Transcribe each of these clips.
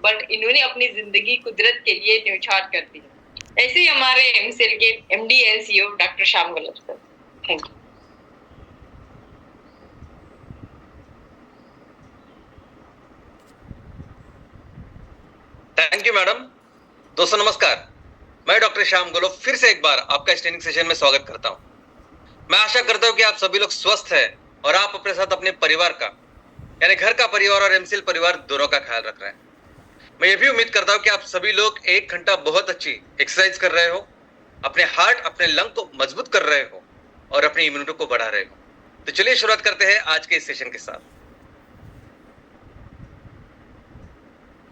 But इन्होंने अपनी जिंदगी कुदरत के लिए न्यौछावर कर दी। ऐसे ही हमारे एमसीएल के MD and CEO doctor Shyam गलत sir. Thank you. Thank you madam. दोस्तों नमस्कार, मैं डॉक्टर श्याम गलत फिर से एक बार आपका इस ट्रेनिंग सेशन में स्वागत करता हूं। मैं आशा करता हूं कि आप सभी लोग स्वस्थ हैं और आप अपने साथ अपने परिवार का, यानी घर का परिवार और एमसीएल परिवार दोनों का ख्याल रख रहे हैं। मैं ये भी उम्मीद करता हूं कि आप सभी लोग 1 घंटा बहुत अच्छी एक्सरसाइज कर रहे हो, अपने हार्ट अपने लंग को मजबूत कर रहे हो और अपनी इम्यूनिटी को बढ़ा रहे हो। तो चलिए शुरुआत करते हैं आज के इस सेशन के साथ।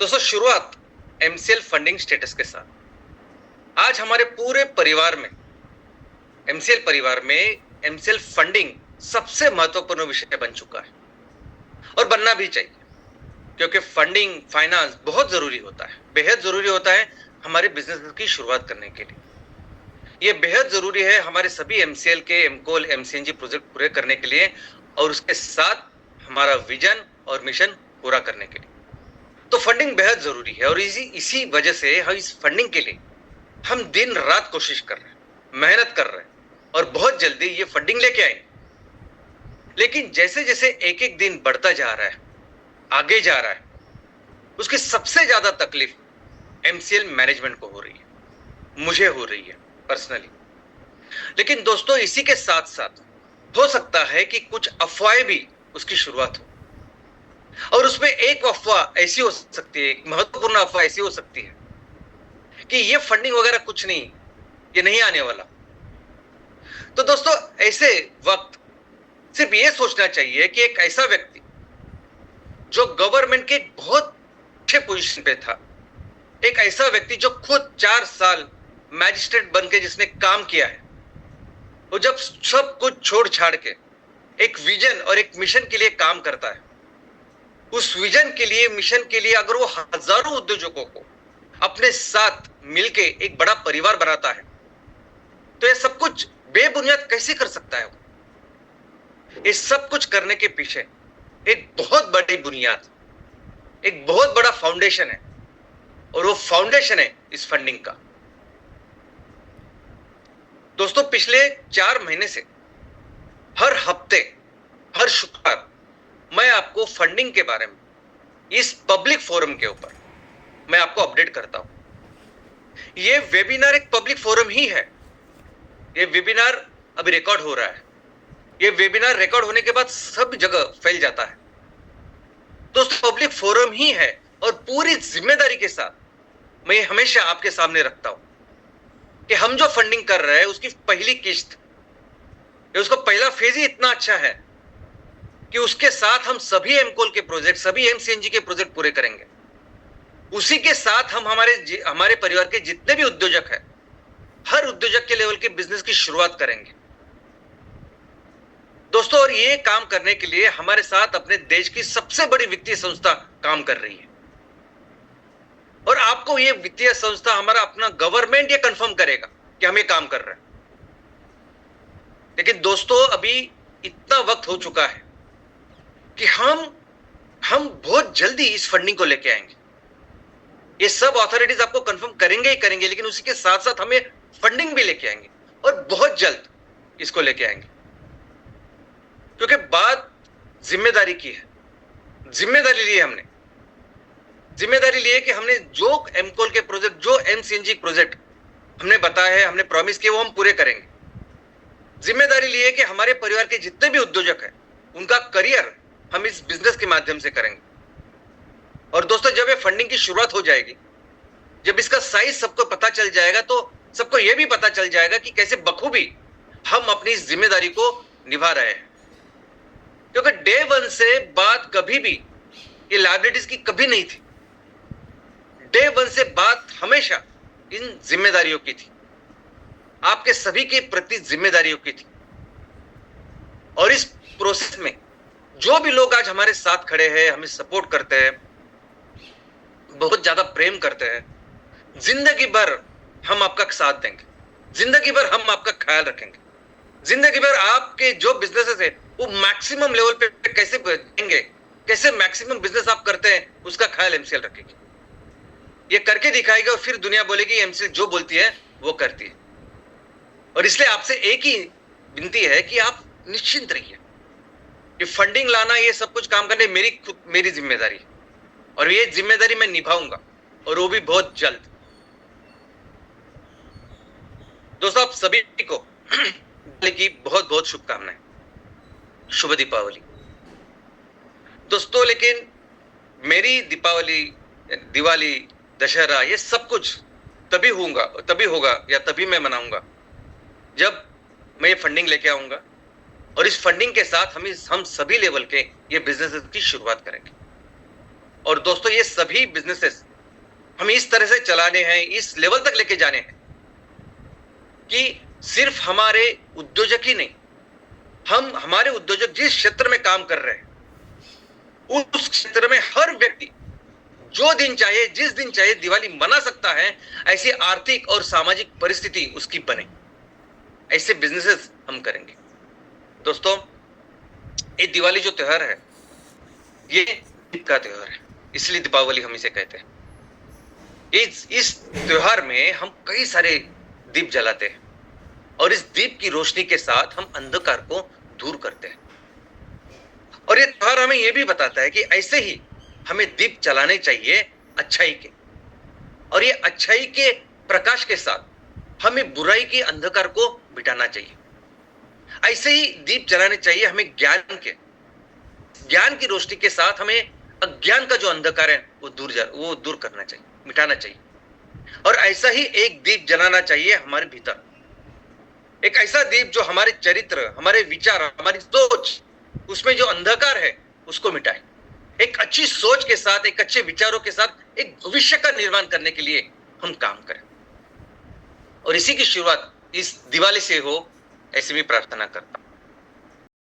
दोस्तों शुरुआत एमसीएल फंडिंग स्टेटस के साथ। आज हमारे पूरे परिवार में, एमसीएल परिवार में एमसीएल फंडिंग सबसे महत्वपूर्ण विषय बन चुका है और बनना भी चाहिए, क्योंकि फंडिंग फाइनेंस बहुत जरूरी होता है, बेहद जरूरी होता है हमारे बिजनेस की शुरुआत करने के लिए। यह बेहद जरूरी है हमारे सभी एमसीएल के एमकोल एमसीएनजी प्रोजेक्ट पूरे करने के लिए और उसके साथ हमारा विजन और मिशन पूरा करने के लिए। तो फंडिंग बेहद जरूरी है और इसी वजह से हम इस फंडिंग के लिए हम दिन रात कोशिश कर रहे हैं, मेहनत कर रहे हैं और बहुत जल्दी ये फंडिंग लेके आएंगे। लेकिन जैसे जैसे एक एक दिन बढ़ता जा रहा है, आगे जा रहा है, उसकी सबसे ज्यादा तकलीफ एमसीएल मैनेजमेंट को हो रही है, मुझे हो रही है पर्सनली। लेकिन दोस्तों इसी के साथ साथ हो सकता है कि कुछ अफवाहें भी उसकी शुरुआत हो और उसमें एक अफवाह ऐसी हो सकती है, एक महत्वपूर्ण अफवाह ऐसी हो सकती है कि ये फंडिंग वगैरह कुछ नहीं, ये नहीं आने वाला। तो दोस्तों ऐसे वक्त सिर्फ ये सोचना चाहिए कि एक ऐसा व्यक्ति जो गवर्नमेंट के बहुत अच्छे पोजीशन पे था, एक ऐसा व्यक्ति जो खुद 4 साल मैजिस्ट्रेट बन के जिसने काम किया है, वो जब सब कुछ छोड़ छाड़ के एक विजन और एक मिशन के लिए काम करता है, उस विजन के लिए, मिशन के लिए अगर वो हजारों उद्योजकों को अपने साथ मिलके एक बड़ा परिवार बनाता है, तो ये सब कुछ बेबुनियाद कैसे कर सकता है वो? ये सब कुछ करने के पीछे एक बहुत बड़ी बुनियाद, एक बहुत बड़ा फाउंडेशन है और वो फाउंडेशन है इस फंडिंग का। दोस्तों पिछले 4 महीने से हर हफ्ते, हर शुक्रवार मैं आपको फंडिंग के बारे में इस पब्लिक फोरम के ऊपर मैं आपको अपडेट करता हूं। ये वेबिनार एक पब्लिक फोरम ही है। ये वेबिनार अभी रिकॉर्ड हो रहा है। ये वेबिनार रिकॉर्ड होने के बाद सब जगह फैल जाता है। दोस्तों पब्लिक फोरम ही है और पूरी जिम्मेदारी के साथ मैं हमेशा आपके सामने रखता हूं कि हम जो फंडिंग कर रहे हैं उसकी पहली किस्त, उसका पहला फेज ही इतना अच्छा है कि उसके साथ हम सभी एमकोल के प्रोजेक्ट, सभी एमसीएनजी के प्रोजेक्ट पूरे करेंगे। उसी के साथ हम हमारे परिवार के जितने भी उद्योजक हैं, हर उद्योजक के लेवल के बिजनेस की शुरुआत करेंगे दोस्तों। और ये काम करने के लिए हमारे साथ अपने देश की सबसे बड़ी वित्तीय संस्था काम कर रही है और आपको ये वित्तीय संस्था, हमारा अपना गवर्नमेंट ये कंफर्म करेगा कि हम ये काम कर रहे हैं। लेकिन दोस्तों अभी इतना वक्त हो चुका है कि हम बहुत जल्दी इस फंडिंग को लेके आएंगे। ये सब अथॉरिटीज आपको कंफर्म करेंगे ही करेंगे, लेकिन उसी के साथ साथ हमें फंडिंग भी लेके आएंगे और बहुत जल्द इसको लेके आएंगे, क्योंकि बात जिम्मेदारी की है। जिम्मेदारी ली है हमने, जिम्मेदारी ली है कि हमने जो एमकोल के प्रोजेक्ट, जो एमसीएनजी प्रोजेक्ट हमने बताया है, हमने प्रॉमिस किया, वो हम पूरे करेंगे। जिम्मेदारी ली है कि हमारे परिवार के जितने भी उद्योजक हैं उनका करियर हम इस बिजनेस के माध्यम से करेंगे। और दोस्तों जब ये फंडिंग की शुरुआत हो जाएगी, जब इसका साइज सबको पता चल जाएगा, तो सबको यह भी पता चल जाएगा कि कैसे बखूबी हम अपनी इस जिम्मेदारी को निभा रहे हैं। क्योंकि डे 1 से बात कभी भी ये लायबिलिटीज की कभी नहीं थी। डे 1 से बात हमेशा इन जिम्मेदारियों की थी, आपके सभी के प्रति जिम्मेदारियों की थी। और इस प्रोसेस में जो भी लोग आज हमारे साथ खड़े हैं, हमें सपोर्ट करते हैं, बहुत ज्यादा प्रेम करते हैं, जिंदगी भर हम आपका साथ देंगे, जिंदगी भर हम आपका ख्याल रखेंगे, जिंदगी भर आपके जो बिजनेसेस है वो मैक्सिमम लेवल पे कैसे देंगे, कैसे मैक्सिमम बिजनेस आप करते हैं उसका ख्याल एमसीएल रखेगी। ये करके दिखाएगा और फिर दुनिया बोलेगी एमसीएल जो बोलती है वो करती है। और इसलिए आपसे एक ही विनती है कि आप निश्चिंत रहिए कि फंडिंग लाना, ये सब कुछ काम करने मेरी जिम्मेदारी है और ये जिम्मेदारी मैं निभाऊंगा, और वो भी बहुत जल्द। दोस्तों, आप सभी को की बहुत बहुत शुभकामनाएं, शुभ दीपावली। दोस्तों, लेकिन मेरी दिवाली, दशहरा, ये सब कुछ तभी होगा या तभी मैं मनाऊंगा जब मैं ये फंडिंग लेके आऊंगा और इस फंडिंग के साथ हम सभी लेवल के ये बिजनेसेस की शुरुआत करेंगे। और दोस्तों, ये सभी बिजनेसेस हम इस तरह से चलाने हैं, इस लेवल तक लेके जाने हैं कि सिर्फ हमारे उद्योजक ही नहीं, हमारे उद्योजक जिस क्षेत्र में काम कर रहे हैं उस क्षेत्र में हर व्यक्ति जो दिन चाहे, जिस दिन चाहे दिवाली मना सकता है, ऐसी आर्थिक और सामाजिक परिस्थिति उसकी बने, ऐसे बिजनेसेस हम करेंगे। दोस्तों, ये दिवाली जो त्योहार है ये दीप का त्योहार है, इसलिए दीपावली हम इसे कहते हैं। इस त्योहार में हम कई सारे दीप जलाते हैं और इस दीप की रोशनी के साथ हम अंधकार को दूर करते हैं। और ये त्योहार हमें यह भी बताता है कि ऐसे ही हमें दीप जलाने चाहिए अच्छाई के, और ये अच्छाई के प्रकाश के साथ हमें बुराई के अंधकार को मिटाना चाहिए। ऐसे ही दीप जलाने चाहिए हमें ज्ञान की रोशनी के साथ हमें अज्ञान का जो अंधकार है वो दूर करना चाहिए, मिटाना चाहिए। और ऐसा ही एक दीप जलाना चाहिए हमारे भीतर, एक ऐसा दीप जो हमारे चरित्र, हमारे विचार, हमारी सोच, उसमें जो अंधकार है उसको मिटाए। एक अच्छी सोच के साथ, एक अच्छे विचारों के साथ एक भविष्य का निर्माण करने के लिए हम काम करें, और इसी की शुरुआत इस दिवाली से हो, ऐसी भी प्रार्थना करता हूं।